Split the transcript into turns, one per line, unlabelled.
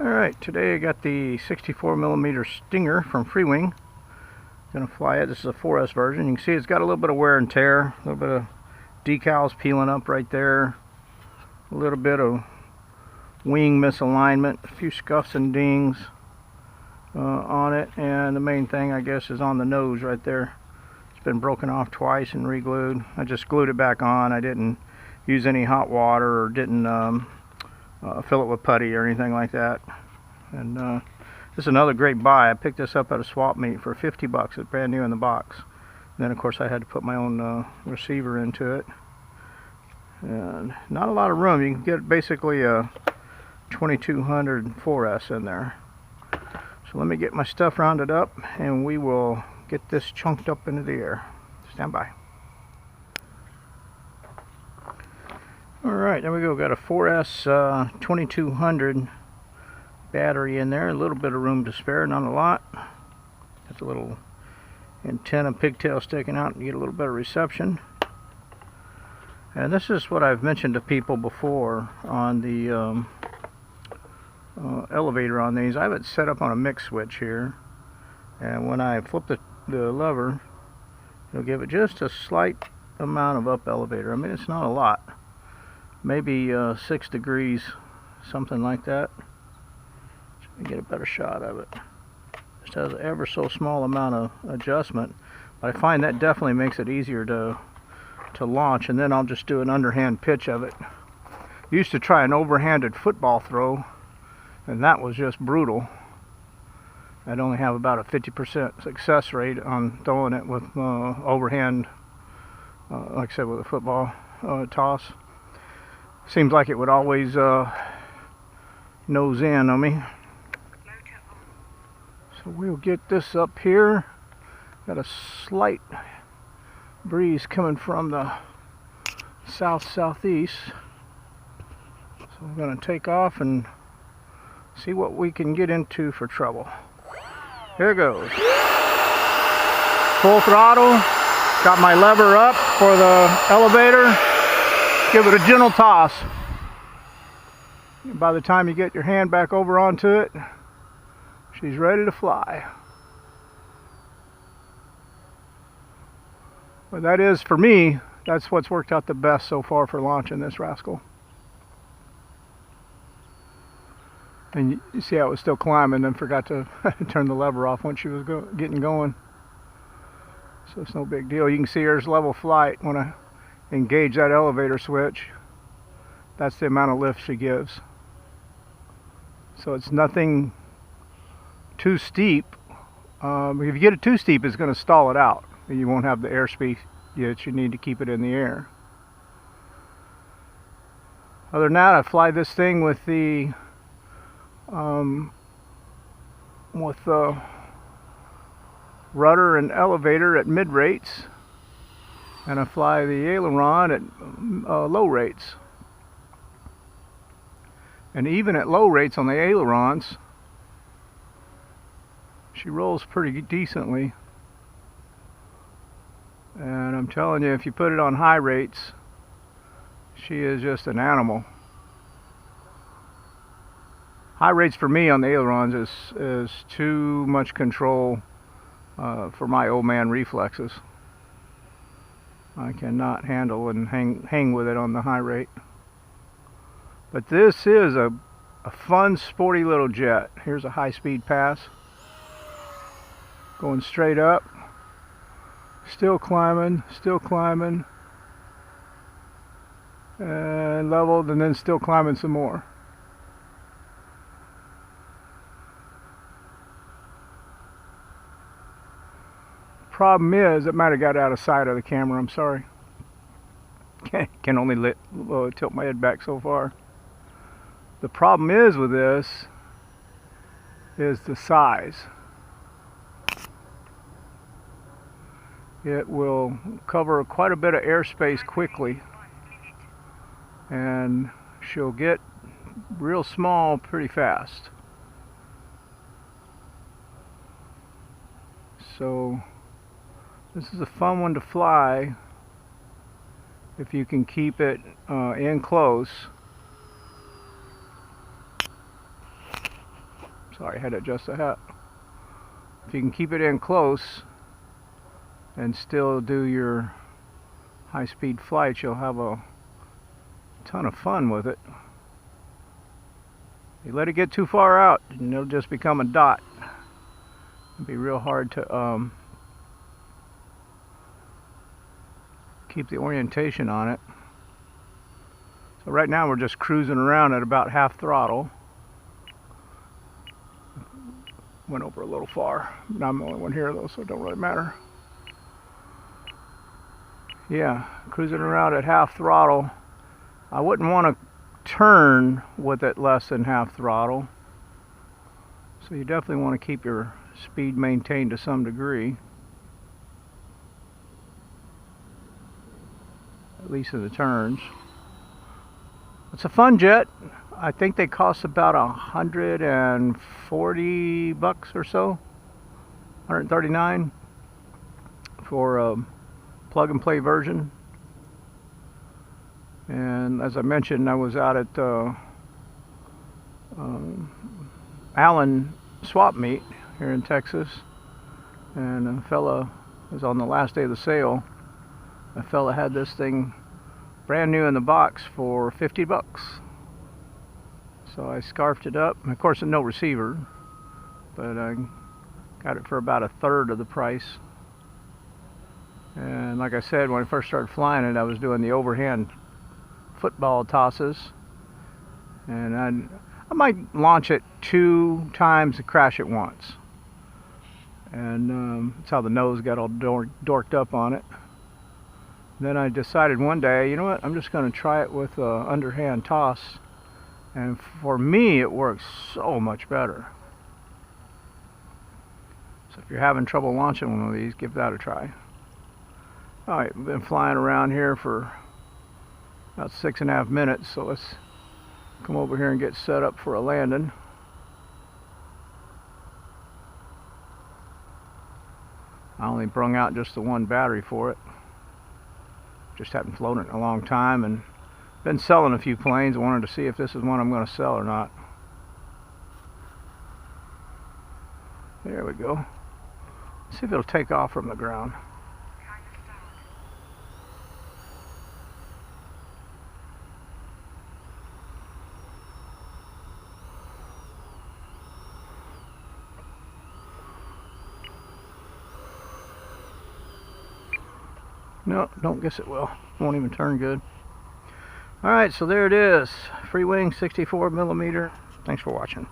Alright, today I got the 64mm Stinger from Freewing. Gonna fly it. This is a 4S version. You can see it's got a little bit of wear and tear, a little bit of decals peeling up right there, a little bit of wing misalignment, a few scuffs and dings on it, and the main thing I guess is on the nose right there. It's been broken off twice and re-glued. I just glued it back on. I didn't use any hot water or didn't fill it with putty or anything like that. And this is another great buy. I picked this up at a swap meet for 50 bucks. It's brand new in the box. And then of course I had to put my own receiver into it. And not a lot of room. You can get basically a 2200 4S in there. So let me get my stuff rounded up and we will get this chunked up into the air. Stand by. Alright, there we go. Got a 4S 2200 battery in there. A little bit of room to spare, not a lot. Got a little antenna pigtail sticking out and get a little bit of reception. And this is what I've mentioned to people before on the elevator on these. I have it set up on a mix switch here. And when I flip the lever, it'll give it just a slight amount of up elevator. I mean, it's not a lot. Maybe 6 degrees, something like that. Let me get a better shot of it. Just has an ever so small amount of adjustment, but I find that definitely makes it easier to launch. And then I'll just do an underhand pitch of it. Used to try an overhanded football throw, and that was just brutal. I'd only have about a 50% success rate on throwing it with overhand, like I said, with a football toss. Seems like it would always nose in on me. So we'll get this up here. Got a slight breeze coming from the south-southeast. So we're going to take off and see what we can get into for trouble. Here goes. Full throttle. Got my lever up for the elevator. Give it a gentle toss. And by the time you get your hand back over onto it, she's ready to fly. Well, that is, for me, that's what's worked out the best so far for launching this rascal. And you see how it was still climbing, then forgot to turn the lever off once she was getting going. So it's no big deal. You can see there's level flight when I engage that elevator switch. That's the amount of lift she gives. So it's nothing too steep. If you get it too steep, it's going to stall it out. You won't have the airspeed that you need to keep it in the air. Other than that, I fly this thing with the rudder and elevator at mid rates, and I fly the aileron at low rates. And even at low rates on the ailerons, she rolls pretty decently. And I'm telling you, if you put it on high rates, she is just an animal. High rates for me on the ailerons is too much control for my old man reflexes. I cannot handle and hang with it on the high rate. But this is a fun, sporty little jet. Here's a high-speed pass. Going straight up. Still climbing, and leveled, and then still climbing some more. Problem is, it might have got out of sight of the camera. I'm sorry. Can only tilt my head back so far. The problem is with this is the size. It will cover quite a bit of airspace quickly, and she'll get real small pretty fast. So this is a fun one to fly if you can keep it in close Sorry, I had to adjust the hat. If you can keep it in close and still do your high-speed flights, you'll have a ton of fun with it. You let it get too far out and it'll just become a dot. It'll be real hard to keep the orientation on it. So right now we're just cruising around at about half throttle. Went over a little far. I'm the only one here though, so it don't really matter. Yeah, cruising around at half throttle. I wouldn't want to turn with it less than half throttle. So you definitely want to keep your speed maintained to some degree. At least in the turns. It's a fun jet. I think they cost about $140 or so, $139 for a plug and play version. And as I mentioned, I was out at Allen swap meet here in Texas, and a fella was on the last day of the sale. A fella had this thing brand new in the box for $50. So I scarfed it up, and of course no receiver, but I got it for about a third of the price. And like I said, when I first started flying it, I was doing the overhand football tosses, and I might launch it 2 times and crash it once. And that's how the nose got all dorked up on it. Then I decided one day, you know what, I'm just going to try it with underhand toss. And for me, it works so much better. So if you're having trouble launching one of these, give that a try. Alright, we've been flying around here for about 6.5 minutes, so let's come over here and get set up for a landing. I only brung out just the one battery for it. Just haven't flown it in a long time, and been selling a few planes. I wanted to see if this is one I'm going to sell or not. There we go. Let's see if it'll take off from the ground. No, don't guess it will. Won't even turn good. Alright, so there it is. Freewing 64mm. Thanks for watching.